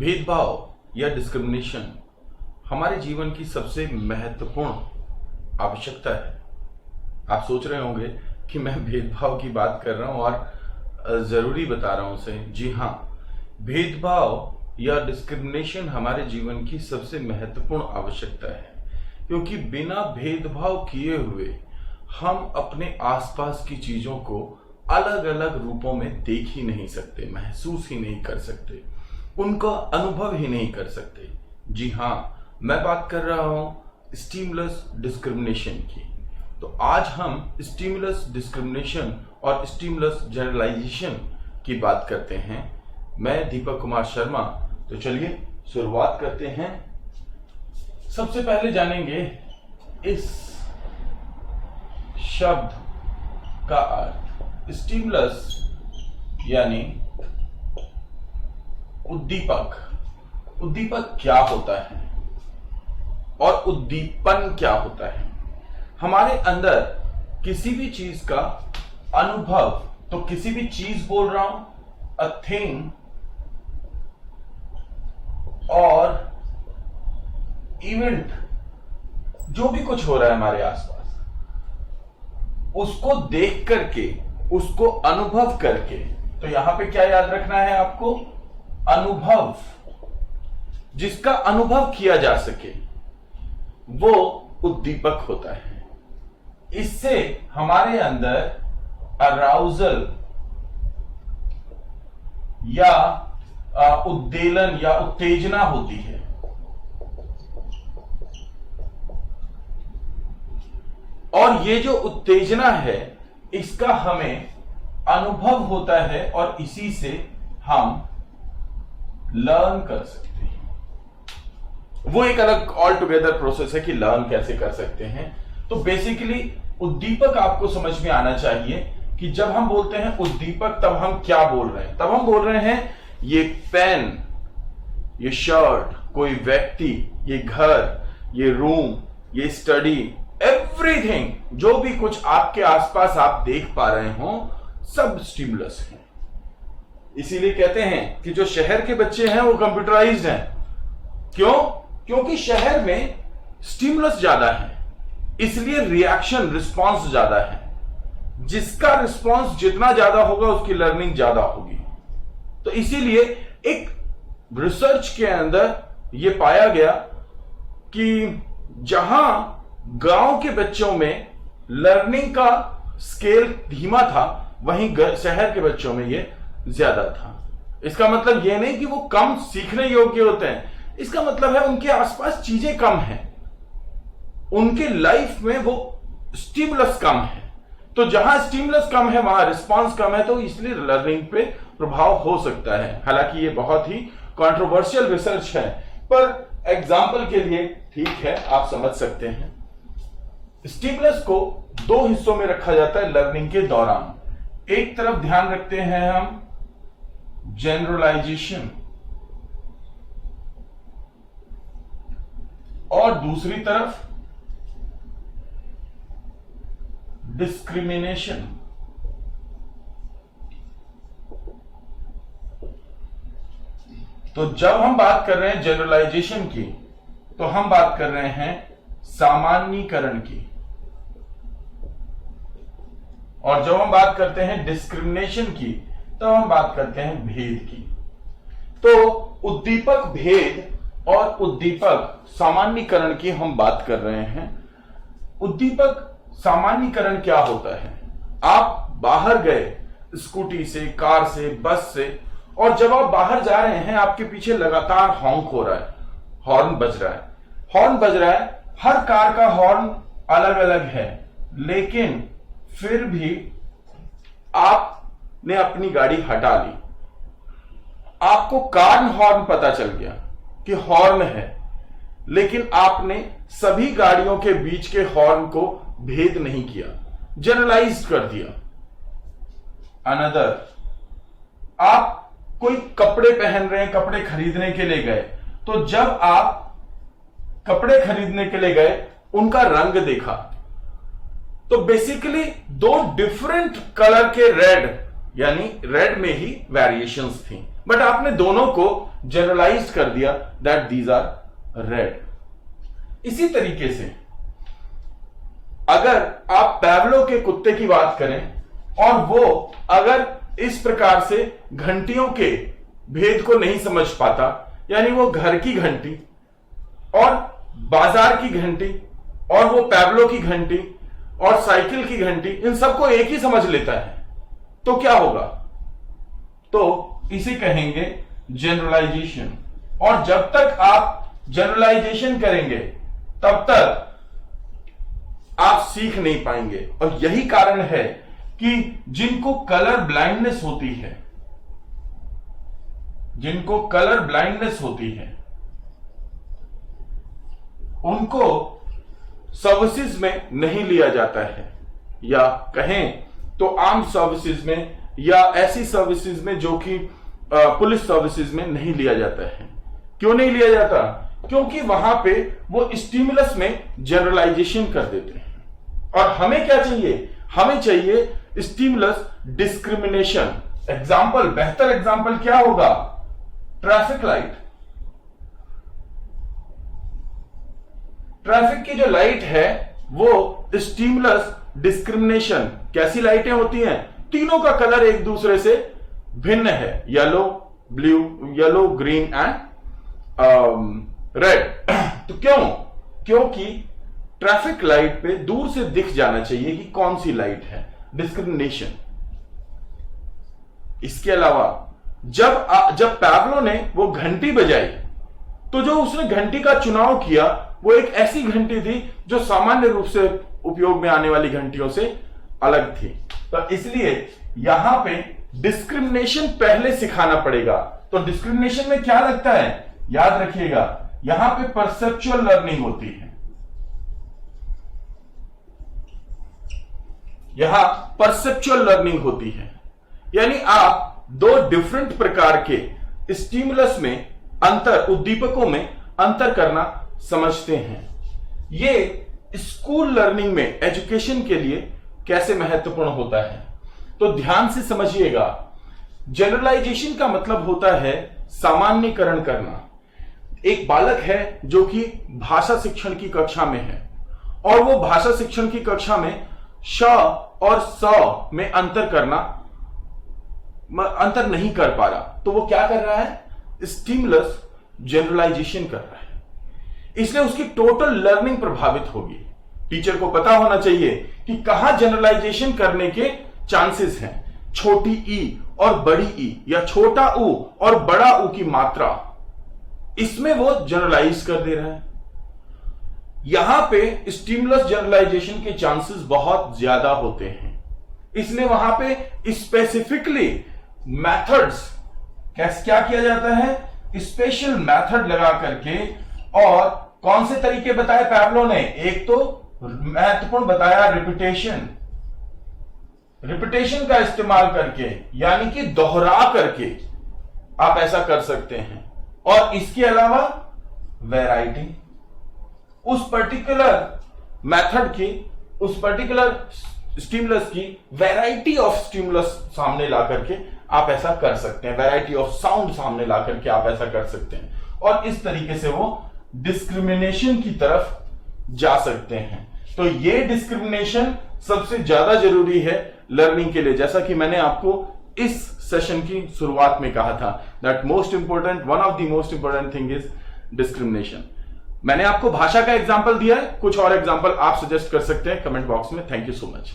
भेदभाव या डिस्क्रिमिनेशन हमारे जीवन की सबसे महत्वपूर्ण आवश्यकता है। आप सोच रहे होंगे कि मैं भेदभाव की बात कर रहा हूं और जरूरी बता रहा हूं उसे। जी हाँ, भेदभाव या डिस्क्रिमिनेशन हमारे जीवन की सबसे महत्वपूर्ण आवश्यकता है, क्योंकि बिना भेदभाव किए हुए हम अपने आसपास की चीजों को अलग अलग रूपों में देख ही नहीं सकते, महसूस ही नहीं कर सकते, उनका अनुभव ही नहीं कर सकते। जी हाँ, मैं बात कर रहा हूं स्टिमुलस डिस्क्रिमिनेशन की। तो आज हम स्टिमुलस डिस्क्रिमिनेशन और स्टिमुलस जनरलाइजेशन की बात करते हैं। मैं दीपक कुमार शर्मा। तो चलिए शुरुआत करते हैं। सबसे पहले जानेंगे इस शब्द का अर्थ। स्टिमुलस यानी उद्दीपक। उद्दीपक क्या होता है और उद्दीपन क्या होता है? हमारे अंदर किसी भी चीज का अनुभव, तो किसी भी चीज बोल रहा हूं, अ थिंग, और इवेंट, जो भी कुछ हो रहा है हमारे आसपास, उसको देख करके, उसको अनुभव करके, तो यहां पे क्या याद रखना है आपको? अनुभव। जिसका अनुभव किया जा सके वो उद्दीपक होता है। इससे हमारे अंदर अराउजल या उद्वेलन या उत्तेजना होती है। और ये जो उत्तेजना है, इसका हमें अनुभव होता है और इसी से हम लर्न कर सकते हैं। वो एक अलग ऑल टुगेदर प्रोसेस है कि लर्न कैसे कर सकते हैं। तो बेसिकली उद्दीपक आपको समझ में आना चाहिए कि जब हम बोलते हैं उद्दीपक, तब हम क्या बोल रहे हैं? तब हम बोल रहे हैं ये पेन, ये शर्ट, कोई व्यक्ति, ये घर, ये रूम, ये स्टडी, एवरीथिंग, जो भी कुछ आपके आसपास आप देख पा रहे हो, सब स्टिमुलस है। इसीलिए कहते हैं कि जो शहर के बच्चे हैं वो कंप्यूटराइज्ड हैं। क्यों? क्योंकि शहर में स्टिमुलस ज्यादा है, इसलिए रिएक्शन, रिस्पांस ज्यादा है। जिसका रिस्पांस जितना ज्यादा होगा उसकी लर्निंग ज्यादा होगी। तो इसीलिए एक रिसर्च के अंदर यह पाया गया कि जहां गांव के बच्चों में लर्निंग का स्केल धीमा था, वहीं शहर के बच्चों में यह ज्यादा था। इसका मतलब यह नहीं कि वो कम सीखने योग्य होते हैं, इसका मतलब है उनके आसपास चीजें कम हैं, उनके लाइफ में वो स्टिमुलस कम है। तो जहां स्टिमुलस कम है वहां रिस्पांस कम है, तो इसलिए लर्निंग पे प्रभाव हो सकता है। हालांकि ये बहुत ही कंट्रोवर्शियल रिसर्च है, पर एग्जाम्पल के लिए ठीक है, आप समझ सकते हैं। स्टिमुलस को दो हिस्सों में रखा जाता है लर्निंग के दौरान। एक तरफ ध्यान रखते हैं हम जनरलाइजेशन, और दूसरी तरफ डिस्क्रिमिनेशन। तो जब हम बात कर रहे हैं जनरलाइजेशन की, तो हम बात कर रहे हैं सामान्यीकरण की, और जब हम बात करते हैं डिस्क्रिमिनेशन की, तो हम बात करते हैं भेद की। तो उद्दीपक भेद और उद्दीपक सामान्यीकरण की हम बात कर रहे हैं। उद्दीपक सामान्यीकरण क्या होता है? आप बाहर गए स्कूटी से, कार से, बस से, और जब आप बाहर जा रहे हैं आपके पीछे लगातार हॉन्क हो रहा है, हॉर्न बज रहा है, हॉर्न बज रहा है। हर कार का हॉर्न अलग अलग है, लेकिन फिर भी आपने अपनी गाड़ी हटा ली। आपको कान हॉर्न पता चल गया कि हॉर्न है, लेकिन आपने सभी गाड़ियों के बीच के हॉर्न को भेद नहीं किया, जनरलाइज कर दिया। अनदर, आप कोई कपड़े पहन रहे हैं, कपड़े खरीदने के लिए गए, तो जब आप कपड़े खरीदने के लिए गए, उनका रंग देखा, तो बेसिकली दो डिफरेंट कलर के रेड, यानी रेड में ही वेरिएशंस थी, बट आपने दोनों को जनरलाइज कर दिया दैट दीज आर रेड। इसी तरीके से अगर आप पैवलो के कुत्ते की बात करें और वो अगर इस प्रकार से घंटियों के भेद को नहीं समझ पाता, यानी वो घर की घंटी और बाजार की घंटी और वो पैवलो की घंटी और साइकिल की घंटी, इन सबको एक ही समझ लेता है, तो क्या होगा? तो इसे कहेंगे जनरलाइजेशन। और जब तक आप जनरलाइजेशन करेंगे तब तक आप सीख नहीं पाएंगे। और यही कारण है कि जिनको कलर ब्लाइंडनेस होती है, जिनको कलर ब्लाइंडनेस होती है, उनको सर्विसेज में नहीं लिया जाता है, या कहें तो आर्म सर्विसेज में या ऐसी सर्विसेज में जो कि पुलिस सर्विसेज में नहीं लिया जाता है। क्यों नहीं लिया जाता? क्योंकि वहां पे वो स्टिमुलस में जनरलाइजेशन कर देते हैं। और हमें क्या चाहिए? हमें चाहिए स्टिमुलस डिस्क्रिमिनेशन। एग्जाम्पल, बेहतर एग्जाम्पल क्या होगा? Traffic light. ट्रैफिक की जो लाइट है वो स्टिमुलस डिस्क्रिमिनेशन। कैसी लाइटें होती हैं? तीनों का कलर एक दूसरे से भिन्न है, yellow, blue, yellow, green and red. तो क्यों? क्योंकि ट्रैफिक लाइट पे दूर से दिख जाना चाहिए कि कौन सी लाइट है, डिस्क्रिमिनेशन। इसके अलावा जब पैवलो ने वो घंटी बजाई, तो जो उसने घंटी का चुनाव किया वो एक ऐसी घंटी थी जो सामान्य रूप से उपयोग में आने वाली घंटियों से अलग थी। तो इसलिए यहां पे डिस्क्रिमिनेशन पहले सिखाना पड़ेगा। तो डिस्क्रिमिनेशन में क्या लगता है? याद रखिएगा, यहां पे परसेप्चुअल लर्निंग होती है। यहां परसेप्चुअल लर्निंग होती है, यानी आप दो डिफरेंट प्रकार के स्टिमुलस में अंतर, उद्दीपकों में अंतर करना समझते हैं। ये स्कूल लर्निंग में, एजुकेशन के लिए कैसे महत्वपूर्ण होता है, तो ध्यान से समझिएगा। जनरलाइजेशन का मतलब होता है सामान्यीकरण करना। एक बालक है जो कि भाषा शिक्षण की कक्षा में है और वो भाषा शिक्षण की कक्षा में श और स में अंतर नहीं कर पा रहा, तो वो क्या कर रहा है? स्टिमुलस जनरलाइजेशन कर रहा है। इसलिए उसकी टोटल लर्निंग प्रभावित होगी। टीचर को पता होना चाहिए कि कहां जनरलाइजेशन करने के चांसेस हैं। छोटी ई और बड़ी ई, या छोटा ऊ और बड़ा ऊ की मात्रा, इसमें वो जनरलाइज कर दे रहा है। यहां पे स्टिमुलस जनरलाइजेशन के चांसेस बहुत ज्यादा होते हैं। इसलिए वहां पे स्पेसिफिकली मेथड्स क्या किया जाता है? स्पेशल मेथड लगा करके। और कौन से तरीके बताए पैवलो ने? एक तो महत्वपूर्ण बताया रिपीटेशन। रिपीटेशन का इस्तेमाल करके, यानी कि दोहरा करके आप ऐसा कर सकते हैं। और इसके अलावा वैरायटी, उस पर्टिकुलर मेथड की, उस पर्टिकुलर स्टिमुलस की वैरायटी ऑफ स्टिमुलस सामने ला करके आप ऐसा कर सकते हैं। वैरायटी ऑफ साउंड सामने ला करके आप ऐसा कर सकते हैं। और इस तरीके से वो डिस्क्रिमिनेशन की तरफ जा सकते हैं। तो ये डिस्क्रिमिनेशन सबसे ज्यादा जरूरी है लर्निंग के लिए। जैसा कि मैंने आपको इस सेशन की शुरुआत में कहा था, that most important, one of the most important thing is discrimination. मैंने आपको भाषा का एग्जांपल दिया है, कुछ और एग्जांपल आप सजेस्ट कर सकते हैं कमेंट बॉक्स में। Thank you so much.